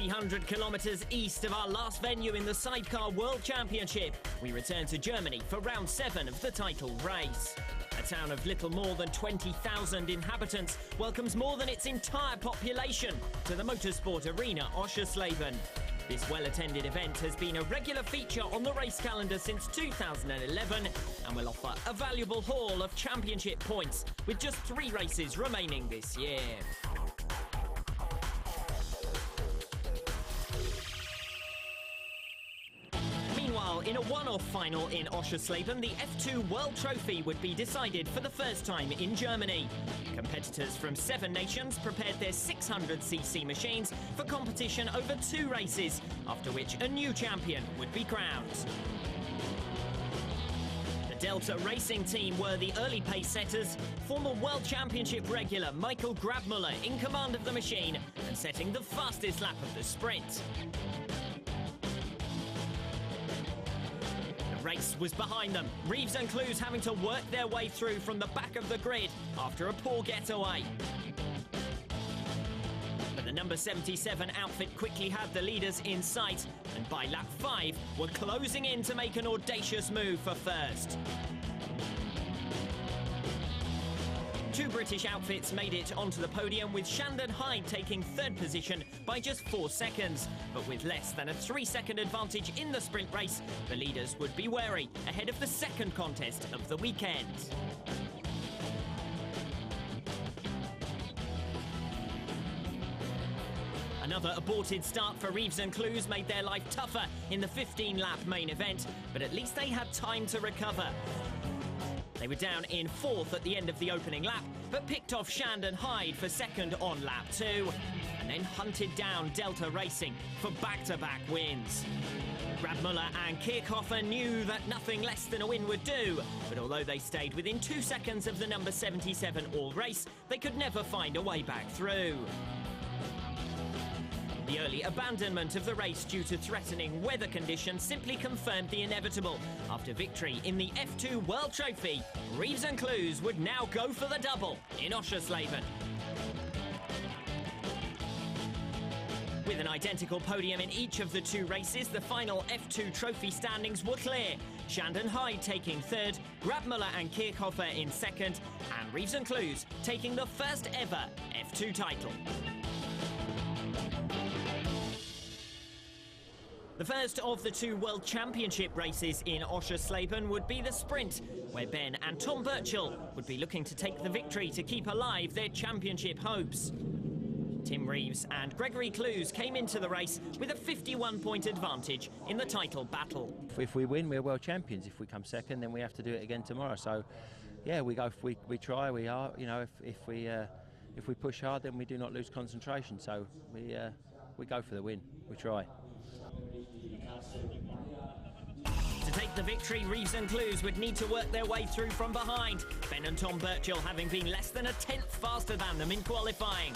300 kilometres east of our last venue in the Sidecar World Championship, we return to Germany for round 7 of the title race. A town of little more than 20,000 inhabitants welcomes more than its entire population to the motorsport arena Oschersleben. This well-attended event has been a regular feature on the race calendar since 2011 and will offer a valuable haul of championship points with just 3 races remaining this year. Meanwhile, in a one-off final in Oschersleben, the F2 World Trophy would be decided for the first time in Germany. Competitors from 7 nations prepared their 600cc machines for competition over 2 races, after which a new champion would be crowned. The Delta Racing team were the early pace setters, former World Championship regular Michael Grabmüller in command of the machine and setting the fastest lap of the sprint. The race was behind them, Reeves and Clues having to work their way through from the back of the grid after a poor getaway. But the number 77 outfit quickly had the leaders in sight, and by lap 5 were closing in to make an audacious move for first. 2 British outfits made it onto the podium, with Shandon Hyde taking 3rd position by just 4 seconds. But with less than a 3-second advantage in the sprint race, the leaders would be wary ahead of the second contest of the weekend. Another aborted start for Reeves and Clues made their life tougher in the 15-lap main event, but at least they had time to recover. They were down in 4th at the end of the opening lap, but picked off Shandon Hyde for 2nd on lap 2, and then hunted down Delta Racing for back-to-back wins. Grabmüller and Kirchhofer knew that nothing less than a win would do, but although they stayed within 2 seconds of the number 77 all race, they could never find a way back through. The early abandonment of the race due to threatening weather conditions simply confirmed the inevitable. After victory in the F2 World Trophy, Reeves and Clues would now go for the double in Oschersleben. With an identical podium in each of the 2 races, the final F2 Trophy standings were clear. Shandon Hyde taking 3rd, Grabmüller and Kirchhofer in 2nd, and Reeves and Clues taking the first ever F2 title. The first of the 2 World Championship races in Oschersleben would be the sprint, where Ben and Tom Birchall would be looking to take the victory to keep alive their championship hopes. Tim Reeves and Gregory Clues came into the race with a 51-point advantage in the title battle. If we win, we're world champions. If we come 2nd, then we have to do it again tomorrow. So, yeah, we go. We try. We are. You know, if we push hard, then we do not lose concentration. So we go for the win. We try. To take the victory, Reeves and Clues would need to work their way through from behind, Ben and Tom Birchall having been less than a 10th faster than them in qualifying.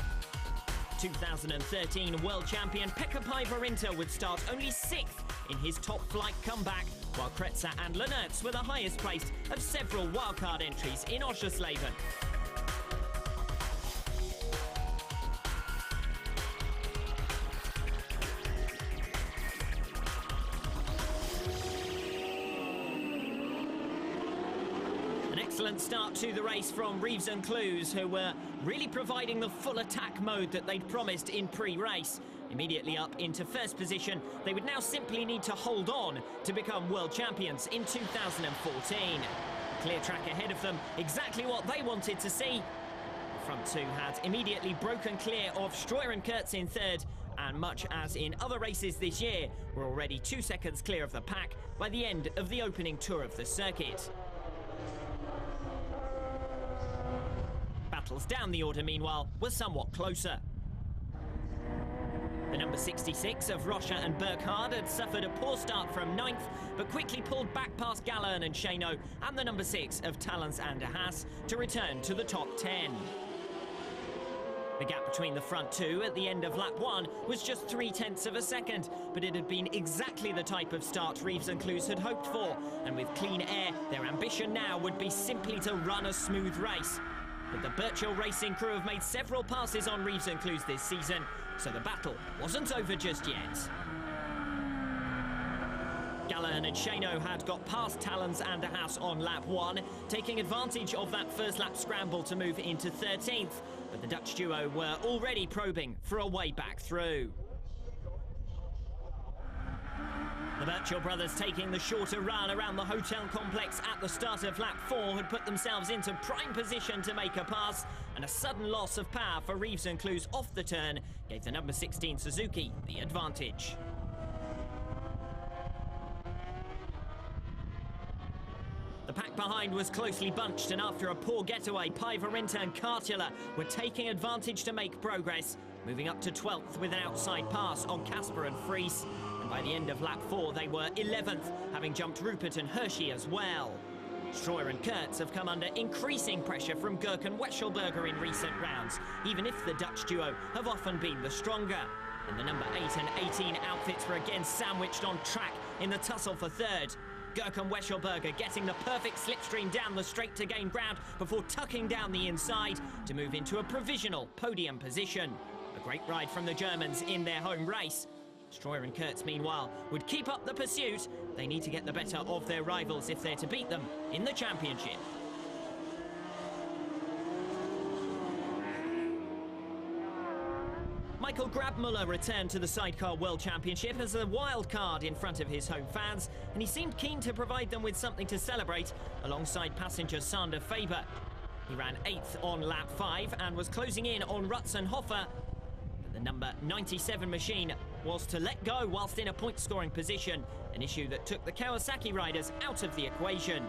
2013 world champion Pekka Päivärinta would start only 6th in his top flight comeback, while Kretzer and Lennertz were the highest placed of several wildcard entries in Oschersleben. Excellent start to the race from Reeves and Clues, who were really providing the full attack mode that they'd promised in pre-race. Immediately up into 1st position, they would now simply need to hold on to become world champions in 2014. Clear track ahead of them, exactly what they wanted to see. The front 2 had immediately broken clear of Streuer and Kurtz in 3rd, and much as in other races this year, were already 2 seconds clear of the pack by the end of the opening tour of the circuit. Battles down the order, meanwhile, were somewhat closer. The number 66 of Rocha and Burkhardt had suffered a poor start from 9th, but quickly pulled back past Gallern and Shano and the number 6 of Talens and De Haas to return to the top 10. The gap between the front 2 at the end of lap 1 was just 0.3 of a second, but it had been exactly the type of start Reeves and Clues had hoped for, and with clean air, their ambition now would be simply to run a smooth race. But the Birchall Racing crew have made several passes on Reeves and Clues this season, so the battle wasn't over just yet. Gallagher and Shano had got past Talons and De Haas on lap 1, taking advantage of that first lap scramble to move into 13th. But the Dutch duo were already probing for a way back through. The Birchall brothers, taking the shorter run around the hotel complex at the start of lap 4, had put themselves into prime position to make a pass, and a sudden loss of power for Reeves and Clues off the turn gave the number 16 Suzuki the advantage. The pack behind was closely bunched, and after a poor getaway, Paivarinta and Kartula were taking advantage to make progress, moving up to 12th with an outside pass on Casper and Fries. And by the end of lap 4, they were 11th, having jumped Rupert and Hershey as well. Streuer and Kurtz have come under increasing pressure from Gurk and Weschelberger in recent rounds, even if the Dutch duo have often been the stronger. And the number 8 and 18 outfits were again sandwiched on track in the tussle for third. Gurk and Weschelberger getting the perfect slipstream down the straight to gain ground before tucking down the inside to move into a provisional podium position. A great ride from the Germans in their home race. Streuer and Kurtz, meanwhile, would keep up the pursuit. They need to get the better of their rivals if they're to beat them in the championship. Michael Grabmuller returned to the Sidecar World Championship as a wild card in front of his home fans, and he seemed keen to provide them with something to celebrate alongside passenger Sander Faber. He ran 8th on lap 5 and was closing in on Rutzenhofer. But the number 97 machine was to let go whilst in a point-scoring position, an issue that took the Kawasaki riders out of the equation.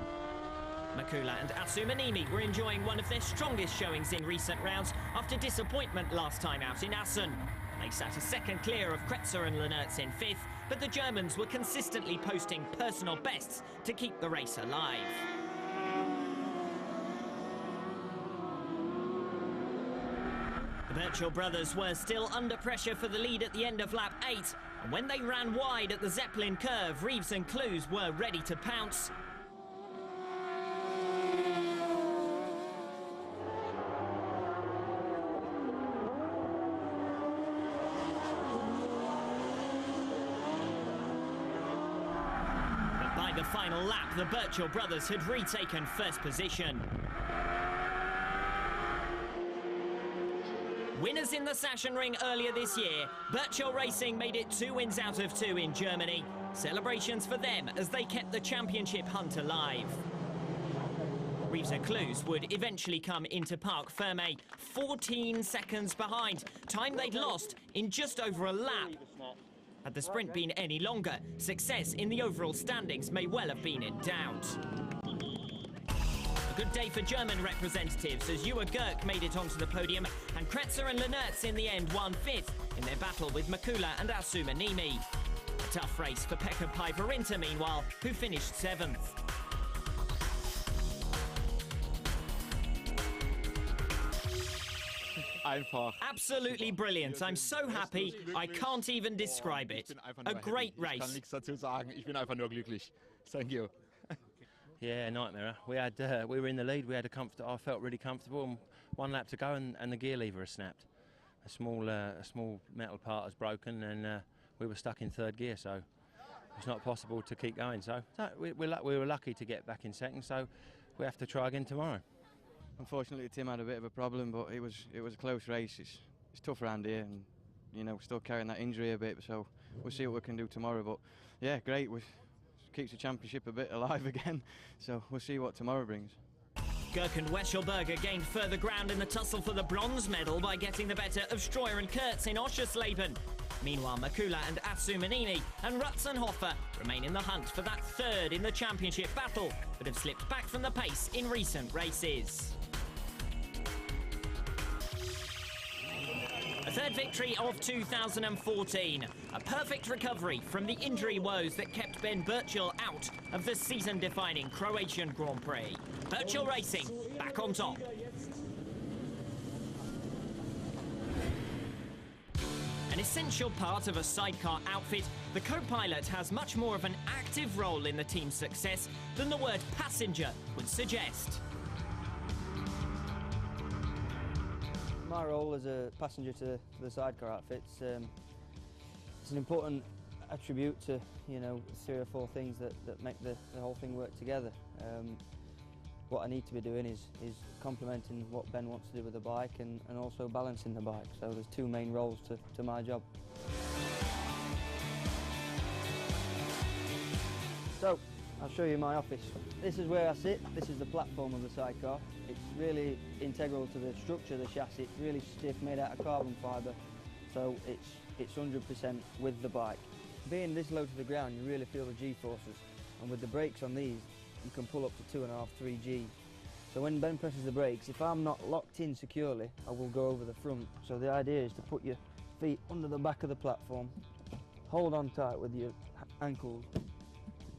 Makula and Asumanimi were enjoying one of their strongest showings in recent rounds after disappointment last time out in Assen. They sat a second clear of Kretzer and Lenertz in 5th, but the Germans were consistently posting personal bests to keep the race alive. The Birchall brothers were still under pressure for the lead at the end of lap 8, and when they ran wide at the Zeppelin curve, Reeves and Clues were ready to pounce. But by the final lap, the Birchall brothers had retaken first position. Winners in the Sachsenring earlier this year, Birchall Racing made it 2 wins out of 2 in Germany. Celebrations for them as they kept the championship hunt alive. Reeves and Clues would eventually come into Parc Fermé 14 seconds behind, time they'd lost in just over a lap. Had the sprint been any longer, success in the overall standings may well have been in doubt. Good day for German representatives as Ewa Gurk made it onto the podium, and Kretzer and Lenertz in the end won 5th in their battle with Makula and Asumanimi. A tough race for Pekka Paivarinta, meanwhile, who finished 7th. Absolutely brilliant. I'm so happy, I can't even describe it. A great race. Ich kann nichts dazu sagen. Ich bin einfach nur glücklich. Thank you. Yeah, nightmare. We were in the lead. We had I felt really comfortable. And 1 lap to go, and the gear lever has snapped. A small metal part has broken, and we were stuck in 3rd gear. So it's not possible to keep going. So we were lucky to get back in 2nd. So we have to try again tomorrow. Unfortunately, Tim had a bit of a problem, but it was a close race. It's tough around here, and we're still carrying that injury a bit. So we'll see what we can do tomorrow. But yeah, great. Keeps the championship a bit alive again, so we'll see what tomorrow brings. Gurk and Weschelberger gained further ground in the tussle for the bronze medal by getting the better of Streuer and Kurtz in Oschersleben. Meanwhile, Makula and Asumanimi and Rutzenhofer remain in the hunt for that 3rd in the championship battle, but have slipped back from the pace in recent races. A 3rd victory of 2014. A perfect recovery from the injury woes that kept Ben Birchall out of the season-defining Croatian Grand Prix. Birchall Racing back on top. An essential part of a sidecar outfit, the co-pilot has much more of an active role in the team's success than the word passenger would suggest. my role as a passenger to the sidecar outfits, it's an important attribute to, you know, 3 or 4 things that make the whole thing work together. What I need to be doing is complementing what Ben wants to do with the bike and also balancing the bike. So there's 2 main roles to my job. So I'll show you my office. This is where I sit. This is the platform of the sidecar. It's really integral to the structure of the chassis. It's really stiff, made out of carbon fibre, so it's 100% with the bike. Being this low to the ground, you really feel the G-forces, and with the brakes on these, you can pull up to 2.5, 3 G. So when Ben presses the brakes, if I'm not locked in securely, I will go over the front. So the idea is to put your feet under the back of the platform, hold on tight with your ankles,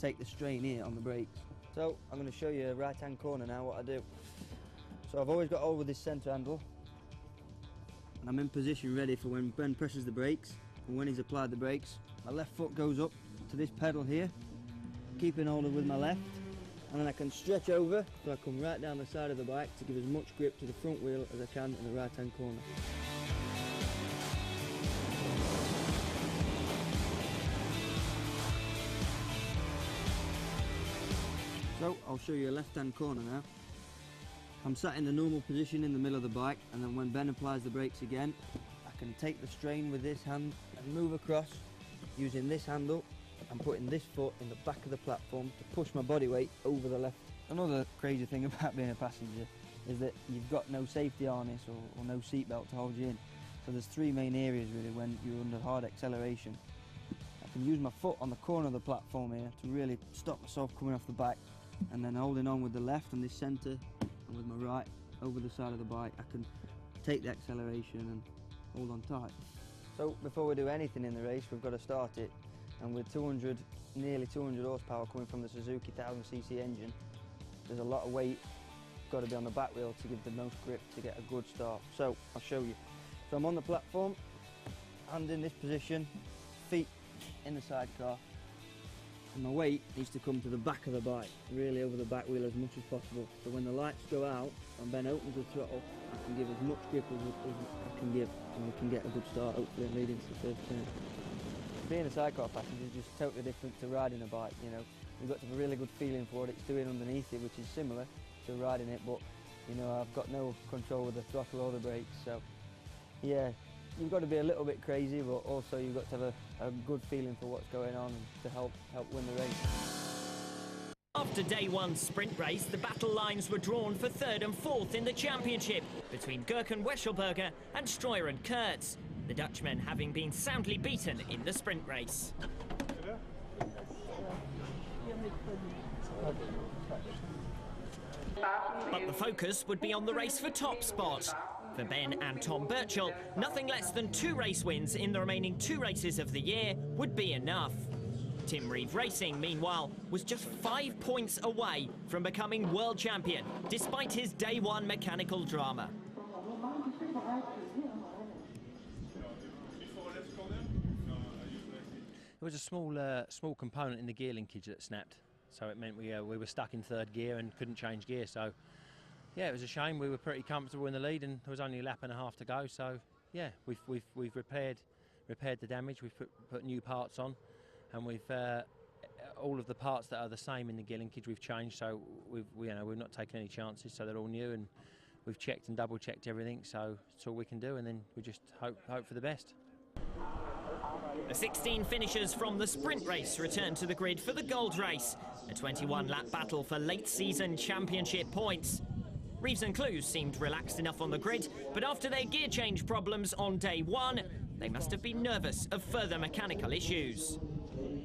take the strain here on the brakes. So I'm going to show you a right-hand corner now what I do. So I've always got hold of this centre handle, and I'm in position ready for when Ben presses the brakes, and when he's applied the brakes, my left foot goes up to this pedal here, keeping hold of with my left, and then I can stretch over so I come right down the side of the bike to give as much grip to the front wheel as I can in the right-hand corner. So I'll show you a left-hand corner now. I'm sat in the normal position in the middle of the bike, and then when Ben applies the brakes again, I can take the strain with this hand and move across using this handle and putting this foot in the back of the platform to push my body weight over the left. Another crazy thing about being a passenger is that you've got no safety harness or no seat belt to hold you in. So there's 3 main areas really when you're under hard acceleration. I can use my foot on the corner of the platform here to really stop myself coming off the back, and then holding on with the left on this centre and with my right over the side of the bike, I can take the acceleration and hold on tight. So before we do anything in the race, we've got to start it, and with nearly 200 horsepower coming from the Suzuki 1000cc engine, there's a lot of weight got to be on the back wheel to give the most grip to get a good start. So I'll show you. So I'm on the platform, hand in this position, feet in the sidecar, and my weight needs to come to the back of the bike, really over the back wheel as much as possible. So when the lights go out and Ben opens the throttle, I can give as much grip as I can give, and we can get a good start hopefully and lead into the first turn. Being a sidecar passenger is just totally different to riding a bike, you know. You've got to have a really good feeling for what it's doing underneath it, which is similar to riding it, but you know, I've got no control with the throttle or the brakes, so yeah, you've got to be a little bit crazy, but also you've got to have a good feeling for what's going on to help win the race. After day 1's sprint race, the battle lines were drawn for 3rd and 4th in the championship between Gürken Weschelberger and Streuer and Kurtz, the Dutchmen having been soundly beaten in the sprint race. But the focus would be on the race for top spot. For Ben and Tom Birchall, nothing less than 2 race wins in the remaining 2 races of the year would be enough. Tim Reeve Racing, meanwhile, was just 5 points away from becoming world champion, despite his day 1 mechanical drama. There was a small component in the gear linkage that snapped, so it meant we were stuck in 3rd gear and couldn't change gear. So yeah, it was a shame. We were pretty comfortable in the lead, and there was only a lap and a half to go. So yeah, we've repaired the damage. We've put new parts on, and we've all of the parts that are the same in the gear linkage we've changed. So we've not taken any chances. So they're all new, and we've checked and double checked everything. So that's all we can do, and then we just hope for the best. The 16 finishers from the sprint race return to the grid for the gold race, a 21-lap battle for late-season championship points. Reeves and Clues seemed relaxed enough on the grid, but after their gear change problems on day 1, they must have been nervous of further mechanical issues.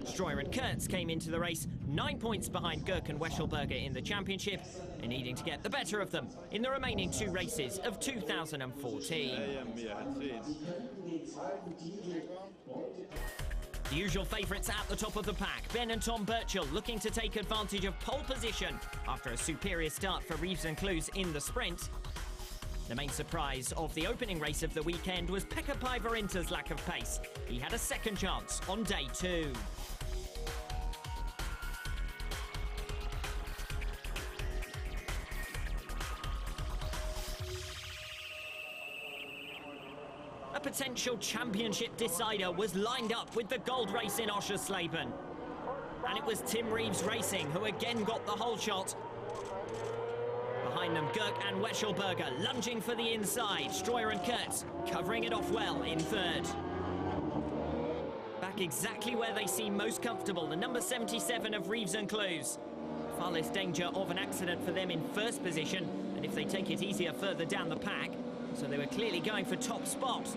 Streuer and Kurtz came into the race 9 points behind Gürken Weschelberger in the championship, and needing to get the better of them in the remaining 2 races of 2014. The usual favourites at the top of the pack, Ben and Tom Birchall looking to take advantage of pole position after a superior start for Reeves and Clues in the sprint. The main surprise of the opening race of the weekend was Pekka Päivärinta's lack of pace. He had a second chance on day 2. potential championship decider was lined up with the gold race in Oschersleben. And it was Tim Reeves Racing who again got the whole shot. Behind them, Gerk and Weschelberger lunging for the inside. Streuer and Kurtz covering it off well in third. Back exactly where they seem most comfortable, the number 77 of Reeves and Clues. Far less danger of an accident for them in first position, and if they take it easier further down the pack, so they were clearly going for top spot.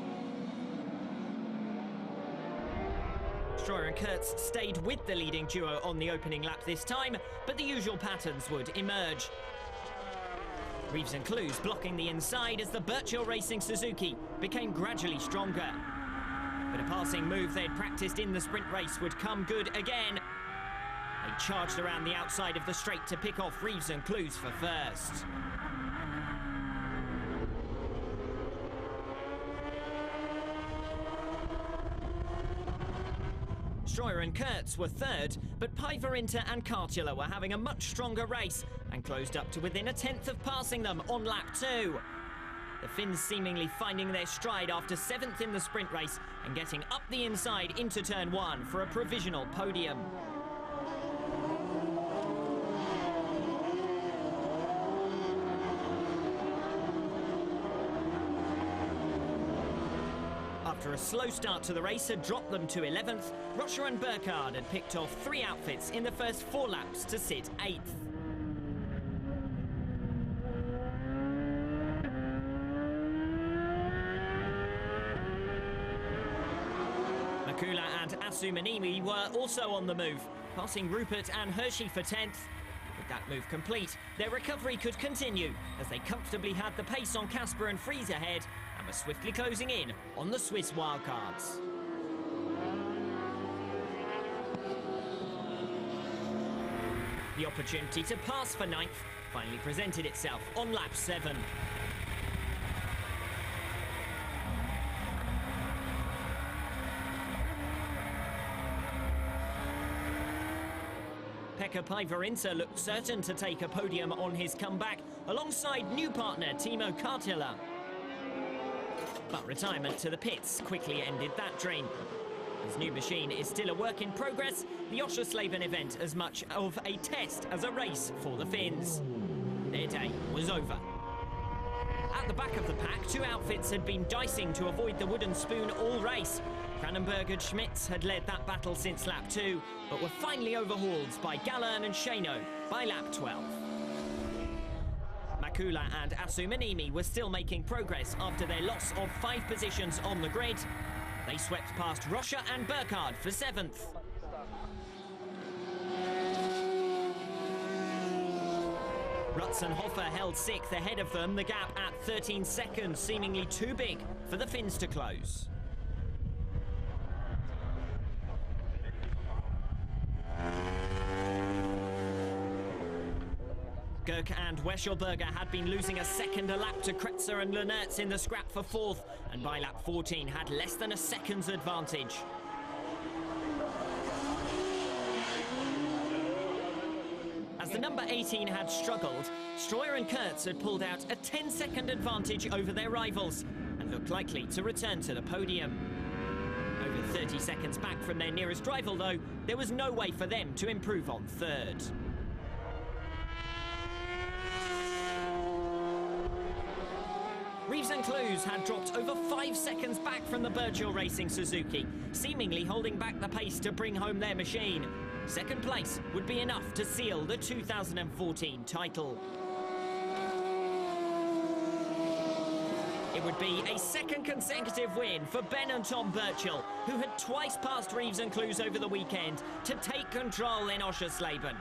Streuer and Kurtz stayed with the leading duo on the opening lap this time, but the usual patterns would emerge. Reeves and Clues blocking the inside as the Birchill Racing Suzuki became gradually stronger. But a passing move they'd practiced in the sprint race would come good again. They charged around the outside of the straight to pick off Reeves and Clues for first. Streuer and Kurtz were third, but Pijverinter and Kartula were having a much stronger race and closed up to within a tenth of passing them on lap 2. The Finns seemingly finding their stride after 7th in the sprint race and getting up the inside into turn 1 for a provisional podium. After a slow start to the race had dropped them to 11th, Rocher and Burkhardt had picked off 3 outfits in the first 4 laps to sit 8th. Makula and Asumanimi were also on the move, passing Rupert and Hershey for 10th. With that move complete, their recovery could continue as they comfortably had the pace on Casper and Fries ahead and were swiftly closing in on the Swiss wildcards. The opportunity to pass for 9th finally presented itself on lap 7. Pekka Pijverinter looked certain to take a podium on his comeback alongside new partner Timo Kartila. But retirement to the pits quickly ended that dream. His new machine is still a work in progress, the Oschersleben event as much of a test as a race for the Finns. Their day was over. At the back of the pack, 2 outfits had been dicing to avoid the wooden spoon all race. Cranenberg and Schmitz had led that battle since lap 2, but were finally overhauled by Gallern and Shano by lap 12. Makula and Asumanimi were still making progress after their loss of 5 positions on the grid. They swept past Rocher and Burkhardt for 7th. Rutzenhofer held 6th ahead of them, the gap at 13 seconds, seemingly too big for the Finns to close. Gerk and Weschelberger had been losing a second a lap to Kretzer and Lernertz in the scrap for 4th, and by lap 14 had less than a second's advantage. As the number 18 had struggled, Streuer and Kurtz had pulled out a 10-second advantage over their rivals and looked likely to return to the podium. Over 30 seconds back from their nearest rival, though, there was no way for them to improve on 3rd. Reeves and Clues had dropped over 5 seconds back from the Birchill Racing Suzuki, seemingly holding back the pace to bring home their machine. Second place would be enough to seal the 2014 title. It would be a second consecutive win for Ben and Tom Birchill, who had twice passed Reeves and Clues over the weekend to take control in Oschersleben.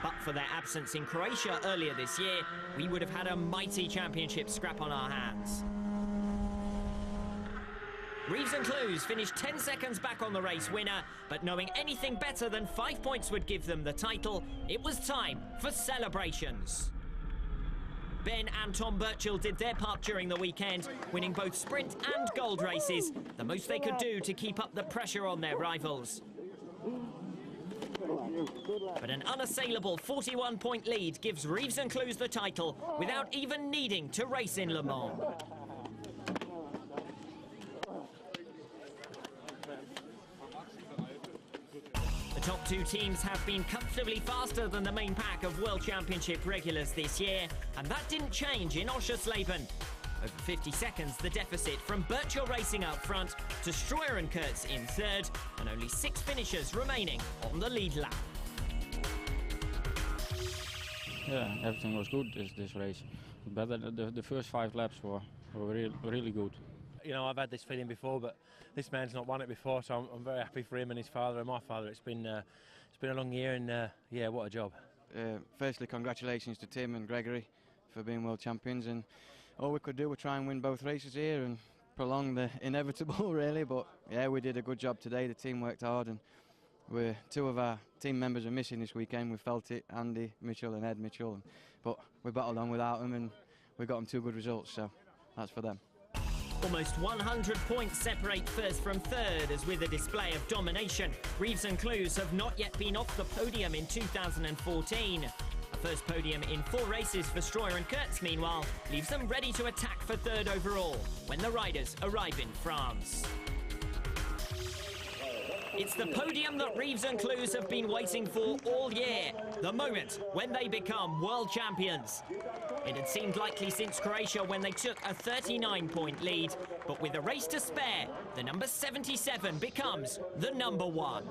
But for their absence in Croatia earlier this year, we would have had a mighty championship scrap on our hands. Reeves and Clues finished 10 seconds back on the race winner, but knowing anything better than 5 points would give them the title, it was time for celebrations. Ben and Tom Birchill did their part during the weekend, winning both sprint and gold races, the most they could do to keep up the pressure on their rivals. But an unassailable 41-point lead gives Reeves and Clues the title without even needing to race in Le Mans. top two teams have been comfortably faster than the main pack of World Championship regulars this year, and that didn't change in Oschersleben. Over 50 seconds, the deficit from Birchall Racing up front to Streuer and Kurtz in third, and only 6 finishers remaining on the lead lap. Yeah, everything was good this race. Better the first 5 laps were really good. You know, I've had this feeling before, but this man's not won it before, so I'm very happy for him and his father and my father. It's been a long year, and yeah, what a job. Firstly, congratulations to Tim and Gregory for being world champions, and all we could do was try and win both races here and prolong the inevitable, really. But yeah, we did a good job today. The team worked hard, and 2 of our team members are missing this weekend. We felt it, Andy Mitchell and Ed Mitchell, but we battled on without them, and we got them 2 good results, so that's for them. Almost 100 points separate first from third, as with a display of domination, Reeves and Clues have not yet been off the podium in 2014. A first podium in 4 races for Streuer and Kurtz, meanwhile, leaves them ready to attack for third overall when the riders arrive in France. It's the podium that Reeves and Clues have been waiting for all year, the moment when they become world champions. It had seemed likely since Croatia when they took a 39-point lead, but with a race to spare, the number 77 becomes the number 1.